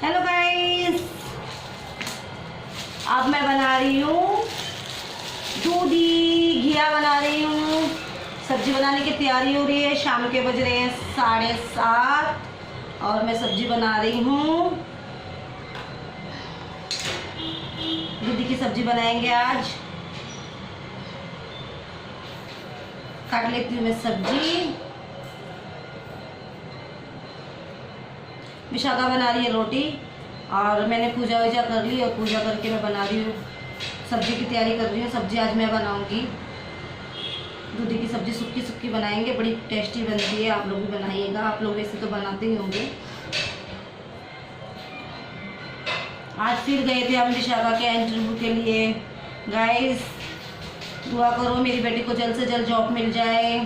Hello guys, अब मैं बना रही हूँ दूधी घिया बना रही हूँ। सब्जी बनाने की तैयारी हो रही है। शाम के बज रहे हैं 7:30 और मैं सब्जी बना रही हूँ। दूधी की सब्जी बनाएंगे आज। काट लेती हूँ मैं सब्जी। विशाखा बना रही है रोटी और मैंने पूजा वूजा कर ली और पूजा करके मैं बना रही हूँ, सब्जी की तैयारी कर रही हूँ। सब्जी आज मैं बनाऊंगी। दूधी की सब्जी सुक्की सुक्की बनाएंगे, बड़ी टेस्टी बनती है। आप लोग भी बनाइएगा। आप लोग वैसे तो बनाते ही होंगे। आज फिर गए थे हम विशाखा के इंटरव्यू के लिए। गाइस दुआ करो मेरी बेटी को जल्द से जल्द जॉब मिल जाए,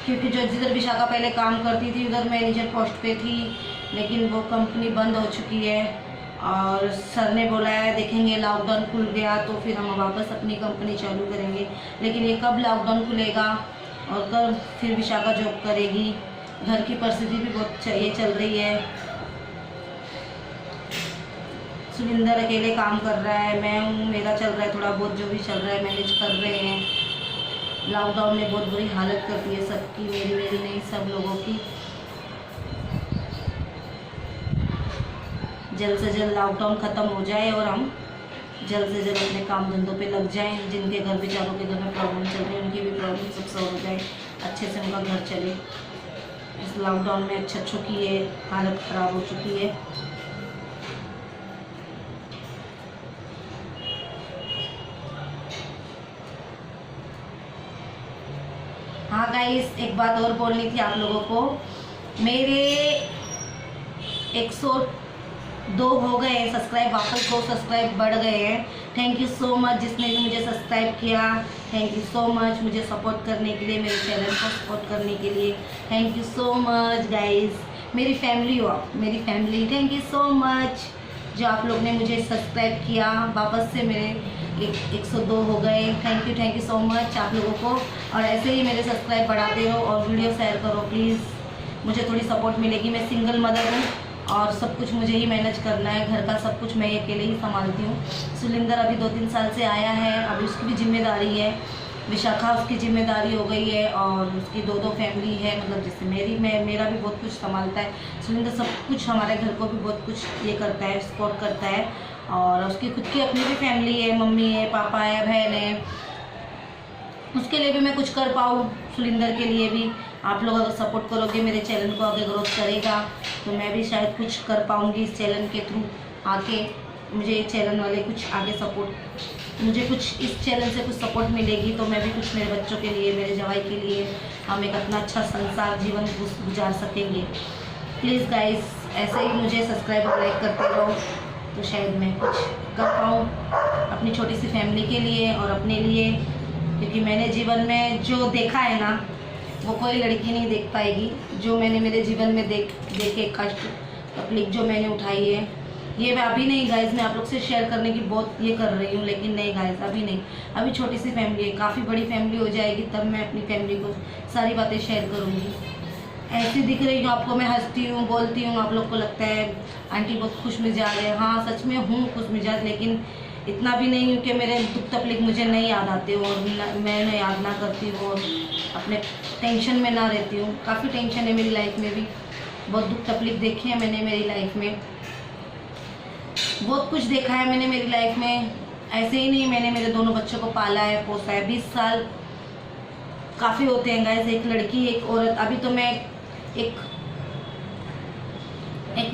क्योंकि जो जिधर विशाखा पहले काम करती थी उधर मैनेजर पोस्ट पे थी, लेकिन वो कंपनी बंद हो चुकी है। और सर ने बोला है देखेंगे, लॉकडाउन खुल गया तो फिर हम वापस अपनी कंपनी चालू करेंगे। लेकिन ये कब लॉकडाउन खुलेगा और कब फिर विशाखा जॉब करेगी। घर की परिस्थिति भी बहुत ये चल रही है। सुलिंदर अकेले काम कर रहा है, मैं हूँ, मेरा चल रहा है थोड़ा बहुत, जो भी चल रहा है मैनेज कर रहे हैं। लॉकडाउन ने बहुत बुरी हालत कर दी है सबकी, मेरी नहीं, सब लोगों की। जल्द से जल्द लॉकडाउन ख़त्म हो जाए और हम जल्द से जल्द अपने काम धंधों पे लग जाएं। जिनके घर बेचारों के घर में प्रॉब्लम चल रही है, उनकी भी प्रॉब्लम सब सॉल्व हो जाए, अच्छे से उनका घर चले। इस लॉकडाउन में अच्छों की ये हालत ख़राब हो चुकी है। हाँ गाइस, एक बात और बोलनी थी आप लोगों को। मेरे 102 हो गए हैं सब्सक्राइब, वापस 2 सब्सक्राइब बढ़ गए हैं। थैंक यू सो मच जिसने भी मुझे सब्सक्राइब किया। थैंक यू सो मच मुझे सपोर्ट करने के लिए, मेरे चैनल को सपोर्ट करने के लिए। Thank you so much guys. मेरी फैमिली हो आप, मेरी family. Thank you so much जो आप लोग ने मुझे सब्सक्राइब किया। वापस से मेरे 102 हो गए। थैंक यू सो मच आप लोगों को। और ऐसे ही मेरे सब्सक्राइब बढ़ाते रहो और वीडियो शेयर करो प्लीज़, मुझे थोड़ी सपोर्ट मिलेगी। मैं सिंगल मदर हूँ और सब कुछ मुझे ही मैनेज करना है। घर का सब कुछ मैं अकेले ही संभालती हूँ। सुलिंदर अभी 2-3 साल से आया है, अभी उसकी भी जिम्मेदारी है। विशाखा उसकी जिम्मेदारी हो गई है और उसकी 2 फैमिली है, मतलब जैसे मेरा भी बहुत कुछ संभालता है। सुलिंदर सब कुछ हमारे घर को भी बहुत कुछ ये करता है, सपोर्ट करता है। और उसकी खुद की अपनी भी फैमिली है, मम्मी है, पापा है, बहन है। उसके लिए भी मैं कुछ कर पाऊँ, सुलिंदर के लिए भी आप लोग अगर सपोर्ट करोगे, मेरे चैनल को आगे ग्रोथ करेगा तो मैं भी शायद कुछ कर पाऊँगी इस चैनल के थ्रू। आके मुझे ये चैनल वाले कुछ आगे सपोर्ट, मुझे कुछ इस चैनल से कुछ सपोर्ट मिलेगी तो मैं भी कुछ मेरे बच्चों के लिए, मेरे जवाई के लिए हम एक अपना अच्छा संसार जीवन गुजार सकेंगे। प्लीज़ गाइस ऐसे ही मुझे सब्सक्राइब और लाइक करते रहो तो शायद मैं कुछ कर पाऊँ अपनी छोटी सी फैमिली के लिए और अपने लिए। क्योंकि मैंने जीवन में जो देखा है ना, वो कोई लड़की नहीं देख पाएगी। जो मैंने मेरे जीवन में देखे कष्ट तकलीफ जो मैंने उठाई है, ये मैं अभी नहीं गाइस, मैं आप लोग से शेयर करने की बहुत ये कर रही हूँ, लेकिन नहीं गाइस अभी नहीं। अभी छोटी सी फैमिली है, काफ़ी बड़ी फैमिली हो जाएगी तब मैं अपनी फैमिली को सारी बातें शेयर करूँगी। ऐसी दिख रही हूँ आपको, मैं हंसती हूँ, बोलती हूँ, आप लोग को लगता है आंटी बहुत खुश मिजाज है। हाँ सच में हूँ खुश मिजाज, लेकिन इतना भी नहीं हूँ कि मेरे दुख तकलीफ मुझे नहीं याद आते हो और मैं याद ना करती हूँ और अपने टेंशन में ना रहती हूँ। काफ़ी टेंशन है मेरी लाइफ में भी, बहुत दुख तकलीफ देखी है मैंने मेरी लाइफ में, बहुत कुछ देखा है मैंने मेरी लाइफ में। ऐसे ही नहीं, मैंने मेरे दोनों बच्चों को पाला है, पोसा है। 20 साल काफ़ी होते हैं गाइस, एक लड़की एक औरत। अभी तो मैं एक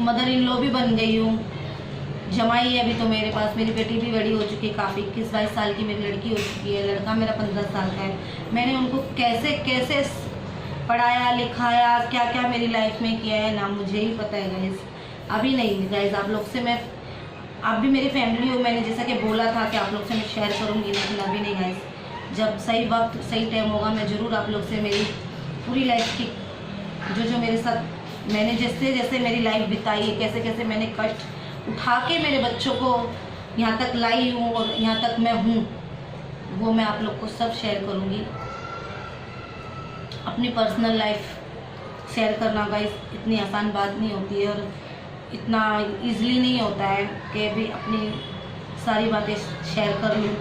मदर इन लॉ भी बन गई हूँ, जमाई है अभी तो मेरे पास। मेरी बेटी भी बड़ी हो चुकी है, काफ़ी 21-22 साल की मेरी लड़की हो चुकी है। लड़का मेरा 15 साल का है। मैंने उनको कैसे कैसे पढ़ाया लिखाया, क्या क्या मेरी लाइफ में किया है ना मुझे ही पता है गाइस। अभी नहीं गाइस, आप लोग से मैं, आप भी मेरी फैमिली हो, मैंने जैसा कि बोला था कि आप लोग से मैं शेयर करूँगी, लेकिन अभी नहीं गाइस। जब सही वक्त सही टाइम होगा मैं ज़रूर आप लोग से मेरी पूरी लाइफ की जो मेरे साथ मैंने जैसे मेरी लाइफ बिताई है, कैसे कैसे मैंने कष्ट उठा के मेरे बच्चों को यहाँ तक लाई हूँ और यहाँ तक मैं हूँ, वो मैं आप लोग को सब शेयर करूँगी। अपनी पर्सनल लाइफ शेयर करना गाइस इतनी आसान बात नहीं होती है और इतना इजीली नहीं होता है कि भी अपनी सारी बातें शेयर कर लूँ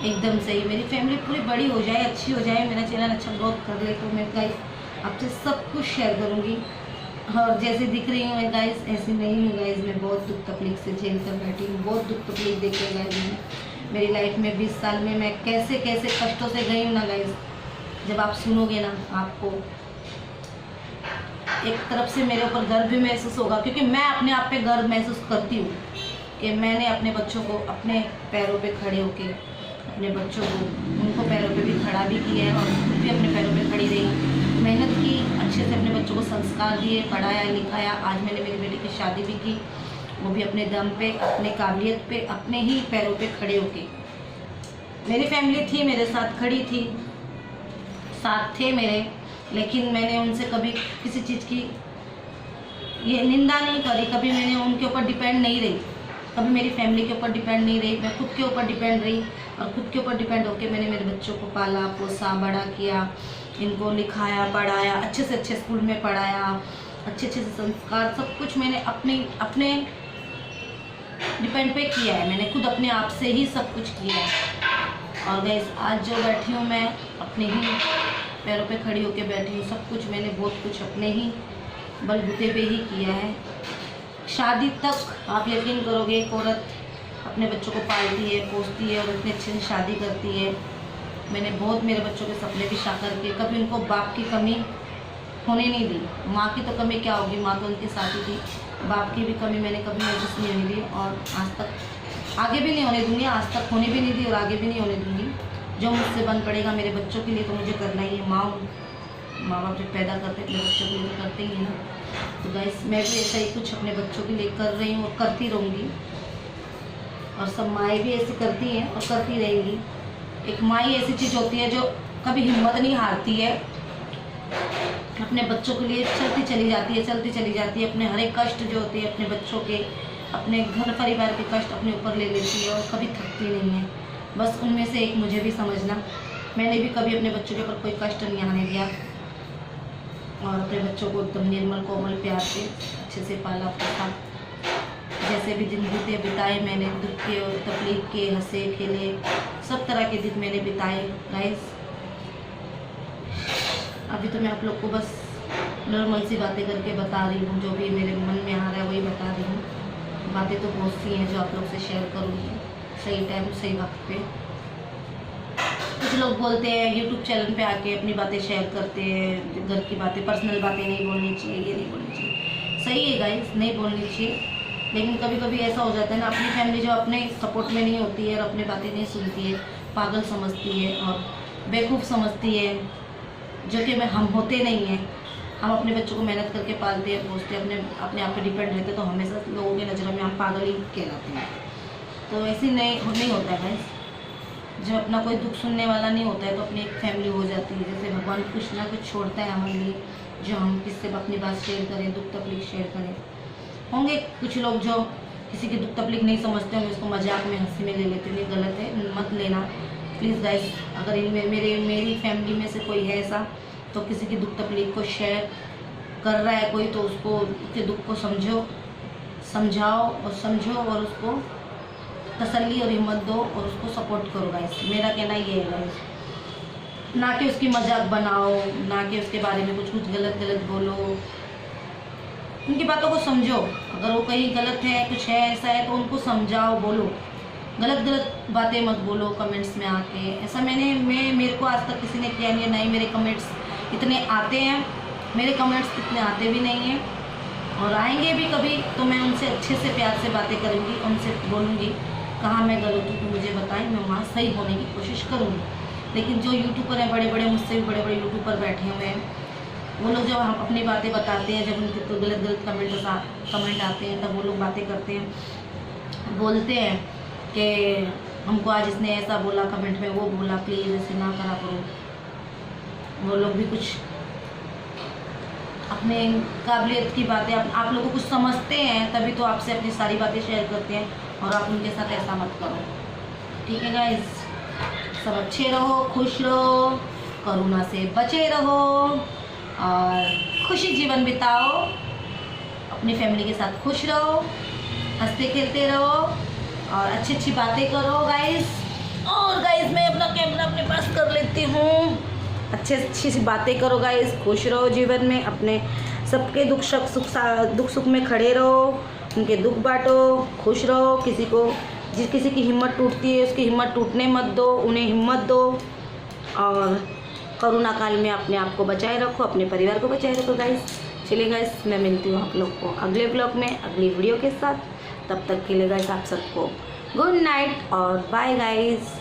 एकदम से ही। मेरी फैमिली पूरी बड़ी हो जाए, अच्छी हो जाए, मेरा चैनल अच्छा ग्रोथ कर ले, तो मैं गाइस आपसे सब कुछ शेयर करूँगी। और जैसे दिख रही हूँ मैं गाइस, ऐसी नहीं हूँ गाइस, मैं बहुत दुख तकलीफ से झेल कर बैठी हूँ, बहुत दुख तकलीफ देखे गाइस मेरी लाइफ में 20 साल में मैं कैसे कैसे कष्टों से गई हूँ ना गाइस। जब आप सुनोगे ना, आपको एक तरफ से मेरे ऊपर गर्व भी महसूस होगा, क्योंकि मैं अपने आप पे गर्व महसूस करती हूँ कि मैंने अपने बच्चों को अपने पैरों पे खड़े होके, अपने बच्चों को उनको पैरों पे भी खड़ा भी किया है और खुद भी अपने पैरों पे खड़ी रही, मेहनत की, अच्छे से अपने बच्चों को संस्कार दिए, पढ़ाया लिखाया। आज मैंने मेरी बेटी की शादी भी की, वो भी अपने दम पे, अपने काबिलियत पे, अपने ही पैरों पे खड़े होके। मेरी फैमिली थी, मेरे साथ खड़ी थी, साथ थे मेरे, लेकिन मैंने उनसे कभी किसी चीज़ की ये निंदा नहीं करी, कभी मैंने उनके ऊपर डिपेंड नहीं रही, कभी मेरी फैमिली के ऊपर डिपेंड नहीं रही, मैं खुद के ऊपर डिपेंड रही। और खुद के ऊपर डिपेंड होकर मैंने मेरे बच्चों को पाला पोसा, बड़ा किया, इनको लिखाया पढ़ाया, अच्छे से अच्छे स्कूल में पढ़ाया, अच्छे अच्छे से संस्कार, सब कुछ मैंने अपने डिपेंड पे किया है, मैंने खुद अपने आप से ही सब कुछ किया है। और गाइस आज जो बैठी हूँ मैं अपने ही पैरों पे खड़ी होके बैठी हूँ, सब कुछ मैंने बहुत कुछ अपने ही बलबूते पे ही किया है। शादी तक आप यकीन करोगे, एक औरत अपने बच्चों को पालती है, पोसती है और इतने अच्छे से शादी करती है। मैंने बहुत मेरे बच्चों के सपने भी साकार किए, कभी उनको बाप की कमी होने नहीं दी। माँ की तो कमी क्या होगी, माँ तो उनके साथ ही थी, बाप की भी कमी मैंने कभी महसूस नहीं होने दी और आज तक आगे भी नहीं होने दूंगी, आज तक होने भी नहीं दी और आगे भी नहीं होने दूंगी। जो मुझसे बन पड़ेगा मेरे बच्चों के लिए तो मुझे करना ही है। माँ बाप जब पैदा करते अपने बच्चों के लिए तो करते ही है ना। तो गाइस मैं भी ऐसा ही कुछ अपने बच्चों के लिए कर रही हूँ और करती रहूँगी, और सब माएँ भी ऐसी करती हैं और करती रहेंगी। एक माँ ही ऐसी चीज़ होती है जो कभी हिम्मत नहीं हारती है, अपने बच्चों के लिए चलती चली जाती है, अपने हर एक कष्ट जो होते हैं अपने बच्चों के, अपने घर परिवार के कष्ट अपने ऊपर ले लेती है और कभी थकती नहीं है। बस उनमें से एक मुझे भी समझना, मैंने भी कभी अपने बच्चों के ऊपर कोई कष्ट नहीं आने दिया और अपने बच्चों को एकदम निर्मल कोमल प्यार से अच्छे से पाला पोसा। जैसे भी दिन बीते बिताए मैंने, दुख के और तकलीफ के, हंसे खेले, सब तरह के दिन मैंने बिताए गाइस। अभी तो मैं आप लोग को बस नॉर्मल सी बातें करके बता रही हूँ, जो भी मेरे मन में आ रहा है वही बता रही हूँ। बातें तो बहुत सी हैं जो आप लोग से शेयर करूँगी सही टाइम सही वक्त पे। कुछ लोग बोलते हैं यूट्यूब चैनल पे आके अपनी बातें शेयर करते हैं, घर की बातें, पर्सनल बातें नहीं बोलनी चाहिए, ये नहीं बोलनी चाहिए। सही है गाइस, नहीं बोलनी चाहिए, लेकिन कभी कभी ऐसा हो जाता है ना, अपनी फैमिली जो अपने सपोर्ट में नहीं होती है और अपनी बातें नहीं सुनती है, पागल समझती है और बेवकूफ़ समझती है, जो कि हम होते नहीं हैं। हम अपने बच्चों को मेहनत करके पालते हैं, पोसते हैं, अपने आप पे डिपेंड रहते हैं, तो हमेशा लोगों की नज़रों में हम पागल ही कहलाते हैं। तो ऐसे नहीं होता है भाई। जब अपना कोई दुख सुनने वाला नहीं होता है तो अपनी एक फैमिली हो जाती है। जैसे भगवान कुछ ना कुछ छोड़ता है हमारे लिए, जो हम किससे अपनी बात शेयर करें, दुख तकलीफ शेयर करें। होंगे कुछ लोग जो किसी की दुख तकलीफ नहीं समझते होंगे, उसको मजाक में हंसी में ले लेते हैं, गलत है, मत लेना प्लीज़ गाइस। अगर इनमें मेरी फैमिली में से कोई है ऐसा, तो किसी की दुख तकलीफ को शेयर कर रहा है कोई, तो उसको उसके दुख को समझाओ और उसको तसल्ली और हिम्मत दो और उसको सपोर्ट करो गाइस। मेरा कहना ये है गाइस, ना कि उसकी मजाक बनाओ, ना कि उसके बारे में कुछ गलत बोलो, उनकी बातों को समझो। अगर वो कहीं गलत है, कुछ है ऐसा है, तो उनको समझाओ, बोलो, गलत बातें मत बोलो कमेंट्स में आके। ऐसा मेरे को आज तक किसी ने किया नहीं है, नहीं मेरे कमेंट्स इतने आते हैं, मेरे कमेंट्स इतने आते भी नहीं हैं और आएंगे भी कभी तो मैं उनसे अच्छे से प्यार से बातें करूँगी, उनसे बोलूँगी कहाँ मैं गलत हूँ तो मुझे बताएं, मैं वहाँ सही होने की कोशिश करूँगी। लेकिन जो यूट्यूबर हैं बड़े मुझसे भी बड़े यूट्यूबर बैठे हुए हैं, वो लोग जब हम अपनी बातें बताते हैं, जब उनके तो गलत कमेंट आते हैं, तब वो लोग बातें करते हैं, बोलते हैं कि हमको आज इसने ऐसा बोला कमेंट में, वो बोला, प्लीज़ ऐसे ना करा करो। वो लोग भी कुछ अपने काबिलियत की बातें आप लोगों को कुछ समझते हैं, तभी तो आपसे अपनी सारी बातें शेयर करते हैं, और आप उनके साथ ऐसा मत करो, ठीक है गाइस। सब अच्छे रहो, खुश रहो, कोरोना से बचे रहो और खुशी जीवन बिताओ। अपनी फैमिली के साथ खुश रहो, हंसते खेलते रहो और अच्छी अच्छी बातें करो गाइस। और गाइस मैं अपना कैमरा अपने पास कर लेती हूँ। अच्छी सी बातें करो गाइस, खुश रहो जीवन में, अपने सबके दुख सुख में खड़े रहो, उनके दुख बांटो, खुश रहो। किसी की हिम्मत टूटती है उसकी हिम्मत टूटने मत दो, उन्हें हिम्मत दो। और कोरोना काल में अपने आप को बचाए रखो, अपने परिवार को बचाए रखो गाइस। चलिए गाइस, मैं मिलती हूँ आप लोग को अगले ब्लॉग में अगली वीडियो के साथ। तब तक के लिए गाइस आप सबको गुड नाइट और बाय गाइस।